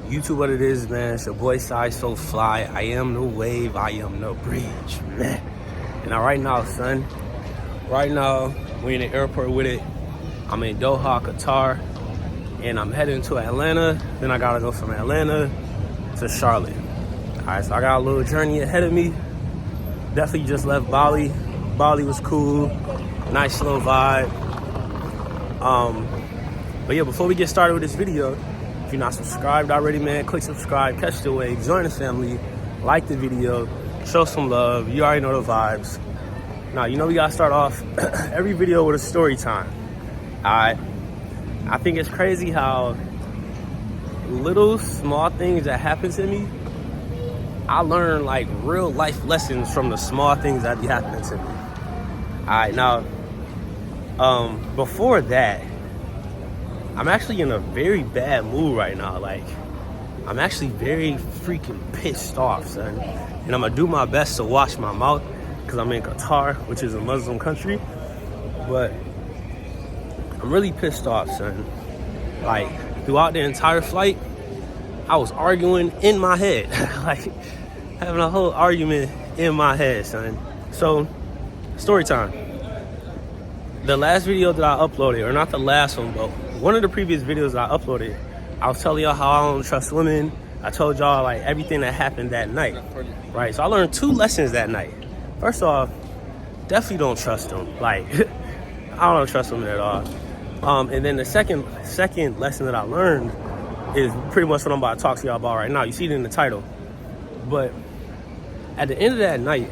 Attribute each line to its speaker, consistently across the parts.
Speaker 1: YouTube, what it is, man. It's your boy Sai So Fly. I am the wave. I am the bridge, man. And now, right now, son. Right now, we're in the airport with it. I'm in Doha, Qatar, and I'm heading to Atlanta. Then I gotta go from Atlanta to Charlotte. All right, so I got a little journey ahead of me. Definitely just left Bali. Bali was cool, nice slow vibe. But yeah, before we get started with this video, if you're not subscribed already, man, click subscribe, catch the wave, join the family, like the video, show some love. You already know the vibes. Now, you know we gotta start off every video with a story time. All right. I think it's crazy how little small things that happen to me, I learn like real life lessons from the small things that be happening to me. All right, now, before that, I'm actually in a very bad mood right now. Like, I'm actually very freaking pissed off, son. And I'm gonna do my best to watch my mouth because I'm in Qatar, which is a Muslim country. But I'm really pissed off, son. Like, throughout the entire flight, I was arguing in my head. Like, having a whole argument in my head, son. So, story time. The last video that I uploaded, or not the last one, but one of the previous videos that I uploaded, I was telling y'all how I don't trust women. I told y'all like everything that happened that night, right? So I learned 2 lessons that night. First off, definitely don't trust them. Like, I don't trust them at all. And then the second lesson that I learned is pretty much what I'm about to talk to y'all about right now. You see it in the title. But at the end of that night,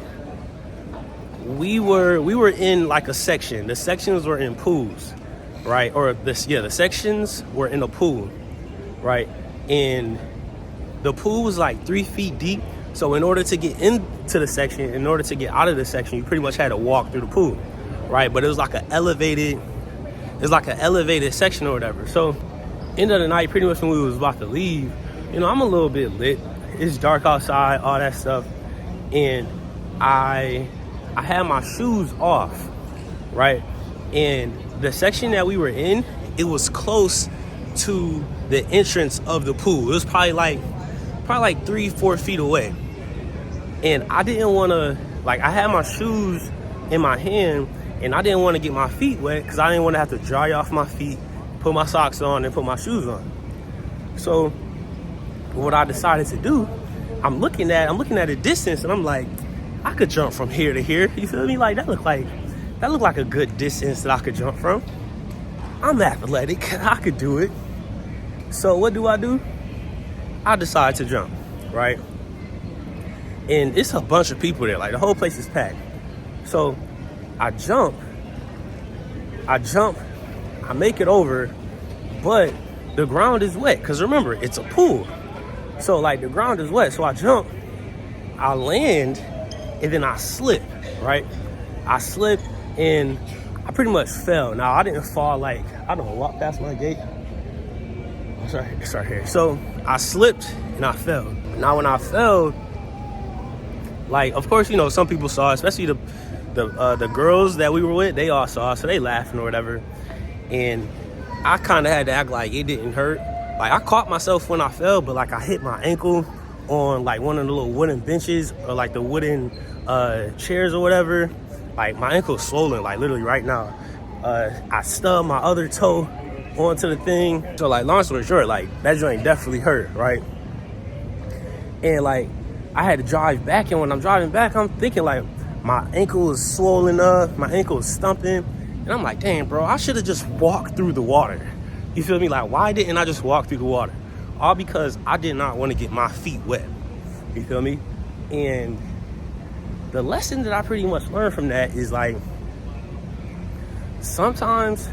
Speaker 1: we were in like a section. The sections were in pools, right? Or the sections were in a pool, right? And the pool was like 3 feet deep. So in order to get into the section, in order to get out of the section, you pretty much had to walk through the pool, right? But it was like an elevated section or whatever. So end of the night, pretty much when we was about to leave, you know, I'm a little bit lit. It's dark outside, all that stuff. And I had my shoes off, right? And the section that we were in, it was close to the entrance of the pool. It was probably like 3-4 feet away. And I didn't want to, like, I had my shoes in my hand and I didn't want to get my feet wet because I didn't want to have to dry off my feet, put my socks on and put my shoes on. So what I decided to do, I'm looking at a distance and I'm like, I could jump from here to here. You feel me? Like that looked like a good distance that I could jump from. I'm athletic. I could do it. So what do? I decide to jump, right? And it's a bunch of people there. Like the whole place is packed. So I jump, I make it over, but the ground is wet. Because remember, it's a pool. So like the ground is wet. So I jump, I land, and then I slip, right? I slipped and I pretty much fell. Now, I didn't fall like, I don't know, walk past my gate. I'm sorry, it's right here. So I slipped and I fell. Now, when I fell, like, of course, you know, some people saw, especially the girls that we were with, they all saw, so they laughing or whatever. And I kind of had to act like it didn't hurt. Like, I caught myself when I fell, but like I hit my ankle on like one of the little wooden benches or like the wooden chairs or whatever. Like my ankle's swollen, like literally right now. I stubbed my other toe onto the thing. So like long story short, like that joint definitely hurt, right? And like I had to drive back, and when I'm driving back, I'm thinking like my ankle is swollen up, my ankle is stumping, and I'm like, dang, bro, I should have just walked through the water. You feel me? Like, why didn't I just walk through the water? All because I did not want to get my feet wet. You feel me? And the lesson that I pretty much learned from that is like, sometimes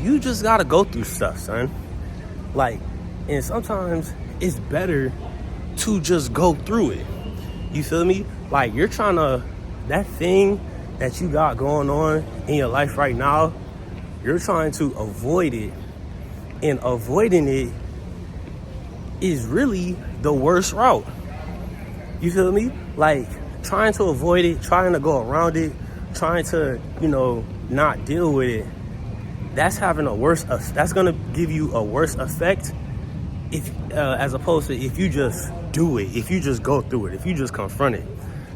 Speaker 1: you just gotta go through stuff, son. Like, and sometimes it's better to just go through it. You feel me? Like, you're trying to, that thing that you got going on in your life right now, you're trying to avoid it. And avoiding it is really the worst route. You feel me? Like, trying to avoid it, trying to go around it, trying to, you know, not deal with it, that's having a worse, that's gonna give you a worse effect if as opposed to if you just do it, if you just go through it, if you just confront it.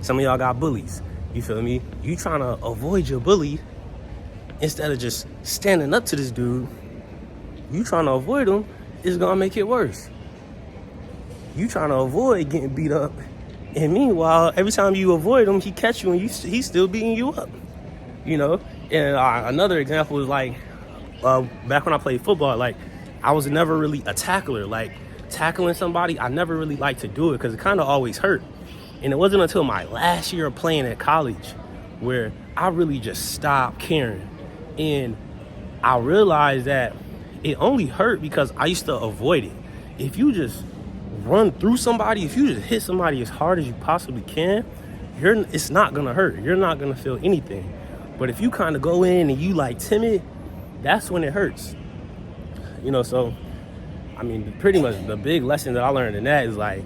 Speaker 1: Some of y'all got bullies. You feel me? You trying to avoid your bully instead of just standing up to this dude. You trying to avoid him is gonna make it worse. You trying to avoid getting beat up, and meanwhile, every time you avoid him, he catch you and he's still beating you up. You know. And another example is like back when I played football. Like I was never really a tackler. Like tackling somebody, I never really liked to do it because it kind of always hurt. And it wasn't until my last year of playing at college where I really just stopped caring. And I realized that it only hurt because I used to avoid it. If you just run through somebody, if you just hit somebody as hard as you possibly can, it's not gonna hurt. You're not gonna feel anything. But if you kind of go in and you like timid, that's when it hurts. You know, so, I mean, pretty much the big lesson that I learned in that is like,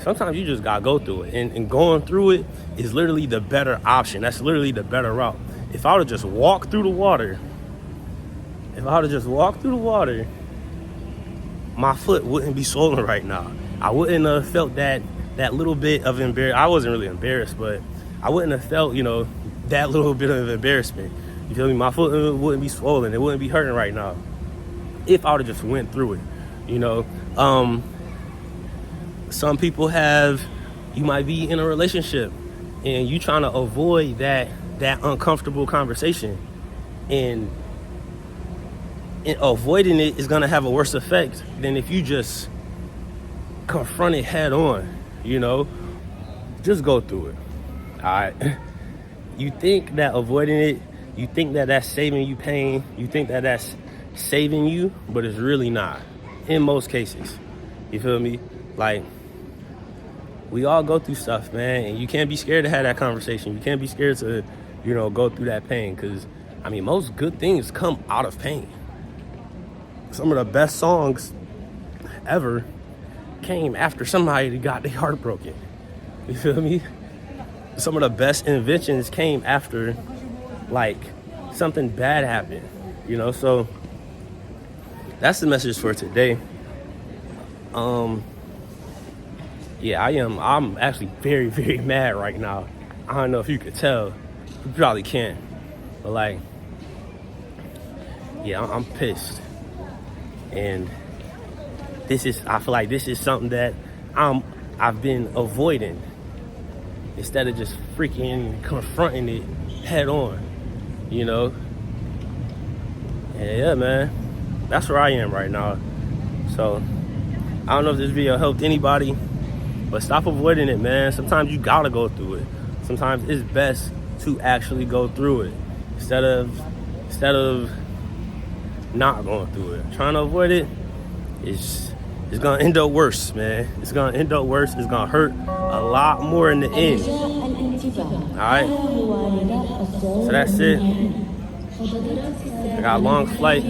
Speaker 1: sometimes you just gotta go through it. And going through it is literally the better option. That's literally the better route. If I would have just walked through the water, my foot wouldn't be swollen right now. I wouldn't have felt that little bit of embarrassment. I wasn't really embarrassed, but I wouldn't have felt, you know, that little bit of embarrassment. You feel me? My foot wouldn't be swollen. It wouldn't be hurting right now if I would have just went through it, you know. Some people you might be in a relationship and you trying to avoid that uncomfortable conversation, and avoiding it is gonna have a worse effect than if you just confront it head on, you know. Just go through it, all right? You think that avoiding it, you think that that's saving you pain, you think that that's saving you, but it's really not, in most cases. You feel me? Like, we all go through stuff, man, and you can't be scared to have that conversation. You can't be scared to, you know, go through that pain, because, I mean, most good things come out of pain. Some of the best songs ever came after somebody got their heart broken. You feel me? Some of the best inventions came after, like, something bad happened, you know? So that's the message for today. Yeah, I'm actually very, very mad right now. I don't know if you could tell. You probably can't. But, like, yeah, I'm pissed. And I feel like this is something that I've been avoiding instead of just freaking confronting it head on, you know? And yeah, man, that's where I am right now. So I don't know if this video helped anybody, but stop avoiding it, man. Sometimes you gotta go through it. Sometimes it's best to actually go through it instead of not going through it. Trying to avoid it is gonna end up worse, man. It's gonna end up worse. It's gonna hurt a lot more in the end. Alright? So that's it. I got a long flight.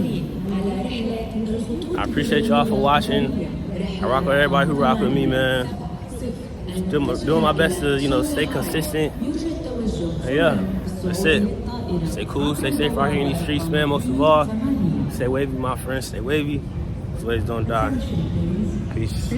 Speaker 1: I appreciate y'all for watching. I rock with everybody who rock with me, man. Doing my best to, you know, stay consistent. And yeah, that's it. Stay cool, stay safe out here in these streets, man. Most of all, stay wavy, my friends. Stay wavy. These waves don't die. Peace.